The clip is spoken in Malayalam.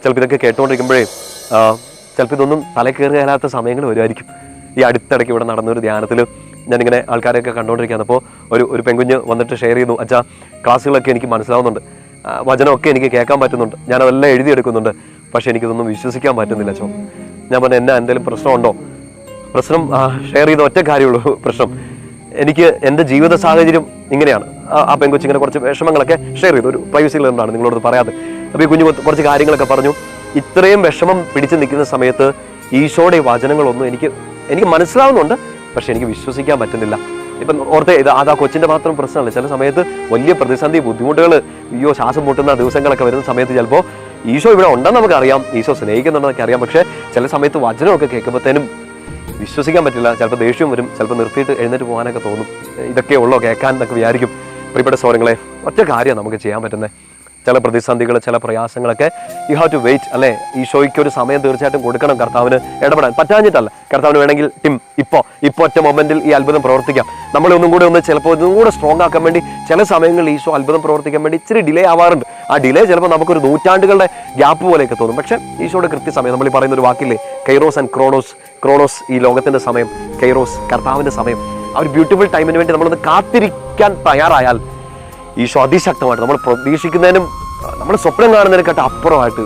ചിലപ്പോൾ ഇതൊക്കെ കേട്ടുകൊണ്ടിരിക്കുമ്പോഴേ ചിലപ്പോൾ ഇതൊന്നും തല കയറി കയറാത്ത സമയങ്ങൾ വരുമായിരിക്കും. ഈ അടുത്തിടയ്ക്ക് ഇവിടെ നടന്നൊരു ധ്യാനത്തിൽ ഞാനിങ്ങനെ ആൾക്കാരെയൊക്കെ കണ്ടുകൊണ്ടിരിക്കുകയാണ്. അപ്പോൾ ഒരു പെൺകുഞ്ഞ് വന്നിട്ട് ഷെയർ ചെയ്യുന്നു, അച്ഛാ ക്ലാസ്സുകളൊക്കെ എനിക്ക് മനസ്സിലാവുന്നുണ്ട്, വചനമൊക്കെ എനിക്ക് കേൾക്കാൻ പറ്റുന്നുണ്ട്, ഞാനതെല്ലാം എഴുതിയെടുക്കുന്നുണ്ട്, പക്ഷേ എനിക്കിതൊന്നും വിശ്വസിക്കാൻ പറ്റുന്നില്ല അച്ഛോ. ഞാൻ പറഞ്ഞു, എന്നാ എന്തെങ്കിലും പ്രശ്നമുണ്ടോ? പ്രശ്നം ഷെയർ ചെയ്ത ഒറ്റ കാര്യമുള്ളൂ പ്രശ്നം. എനിക്ക് എൻ്റെ ജീവിത സാഹചര്യം ഇങ്ങനെയാണ്. ആ പെൺകൊച്ചി ഇങ്ങനെ കുറച്ച് വിഷമങ്ങളൊക്കെ ഷെയർ ചെയ്തു, ഒരു പ്രൈവസിയിൽ നിന്നാണ് നിങ്ങളോട് പറയാതെ. അപ്പോൾ ഈ കുഞ്ഞു കുറച്ച് കാര്യങ്ങളൊക്കെ പറഞ്ഞു. ഇത്രയും വിഷമം പിടിച്ചു നിൽക്കുന്ന സമയത്ത് ഈശോയുടെ വചനങ്ങളൊന്നും എനിക്ക് മനസ്സിലാവുന്നുണ്ട്, പക്ഷെ എനിക്ക് വിശ്വസിക്കാൻ പറ്റുന്നില്ല. ഇപ്പം ഓർത്തെ അത് ആ കൊച്ചിൻ്റെ മാത്രം പ്രശ്നമല്ല. ചില സമയത്ത് വലിയ പ്രതിസന്ധി, ബുദ്ധിമുട്ടുകൾ, ശ്വാസം മുട്ടുന്ന ദിവസങ്ങളൊക്കെ വരുന്ന സമയത്ത് ചിലപ്പോൾ ഈശോ ഇവിടെ ഉണ്ടെന്ന് നമുക്കറിയാം, ഈശോ സ്നേഹിക്കുന്നുണ്ടെന്നൊക്കെ അറിയാം, പക്ഷേ ചില സമയത്ത് വചനമൊക്കെ കേൾക്കുമ്പോഴത്തേനും വിശ്വസിക്കാൻ പറ്റില്ല. ചിലപ്പോൾ ദേഷ്യം വരും, ചിലപ്പോൾ നിർത്തിയിട്ട് എഴുന്നേറ്റ് പോകാനൊക്കെ തോന്നും. ഇതൊക്കെ ഉള്ളോ കേൾക്കാൻ എന്നൊക്കെ വിചാരിക്കും. പ്രിയപ്പെട്ട സഹോദരങ്ങളെ, ഒറ്റ കാര്യം നമുക്ക് ചെയ്യാൻ പറ്റുന്നത്. ചില പ്രതിസന്ധികൾ, ചില പ്രയാസങ്ങളൊക്കെ യു ഹാവ് ടു വെയിറ്റ്, അല്ലേ? ഈശോയ്ക്ക് ഒരു സമയം തീർച്ചയായിട്ടും കൊടുക്കണം കർത്താവിന് ഇടപെടാൻ. പറ്റാഞ്ഞിട്ടല്ല, കർത്താവിന് വേണമെങ്കിൽ ഇപ്പോൾ ഒറ്റ മൊമെന്റിൽ ഈ അത്ഭുതം പ്രവർത്തിക്കാം. നമ്മളൊന്നും കൂടെ ചിലപ്പോൾ ഒന്നും കൂടെ സ്ട്രോങ് ആക്കാൻ വേണ്ടി ചില സമയങ്ങളിൽ ഈശോ അത്ഭുതം പ്രവർത്തിക്കാൻ വേണ്ടി ഇച്ചിരി ഡിലേ ആവാറുണ്ട്. ആ ഡിലേ ചിലപ്പോൾ നമുക്കൊരു നൂറ്റാണ്ടുകളുടെ ഗ്യാപ്പ് പോലെയൊക്കെ തോന്നും. പക്ഷേ ഈശോയുടെ കൃത്യസമയം, നമ്മൾ ഈ പറയുന്ന ഒരു വാക്കില്ലേ, കൈറോസ് ആൻഡ് ക്രോണോസ്. ക്രോണോസ് ഈ ലോകത്തിന്റെ സമയം, കൈറോസ് കർത്താവിന്റെ സമയം. ആ ഒരു ബ്യൂട്ടിഫുൾ ടൈമിന് വേണ്ടി നമ്മളൊന്ന് കാത്തിരിക്കാൻ തയ്യാറായാൽ ഈശോ അതിശക്തമായിട്ട് നമ്മൾ പ്രതീക്ഷിക്കുന്നതിനും നമ്മൾ സ്വപ്നം കാണുന്നതിനെക്കാട്ടും അപ്പുറമായിട്ട്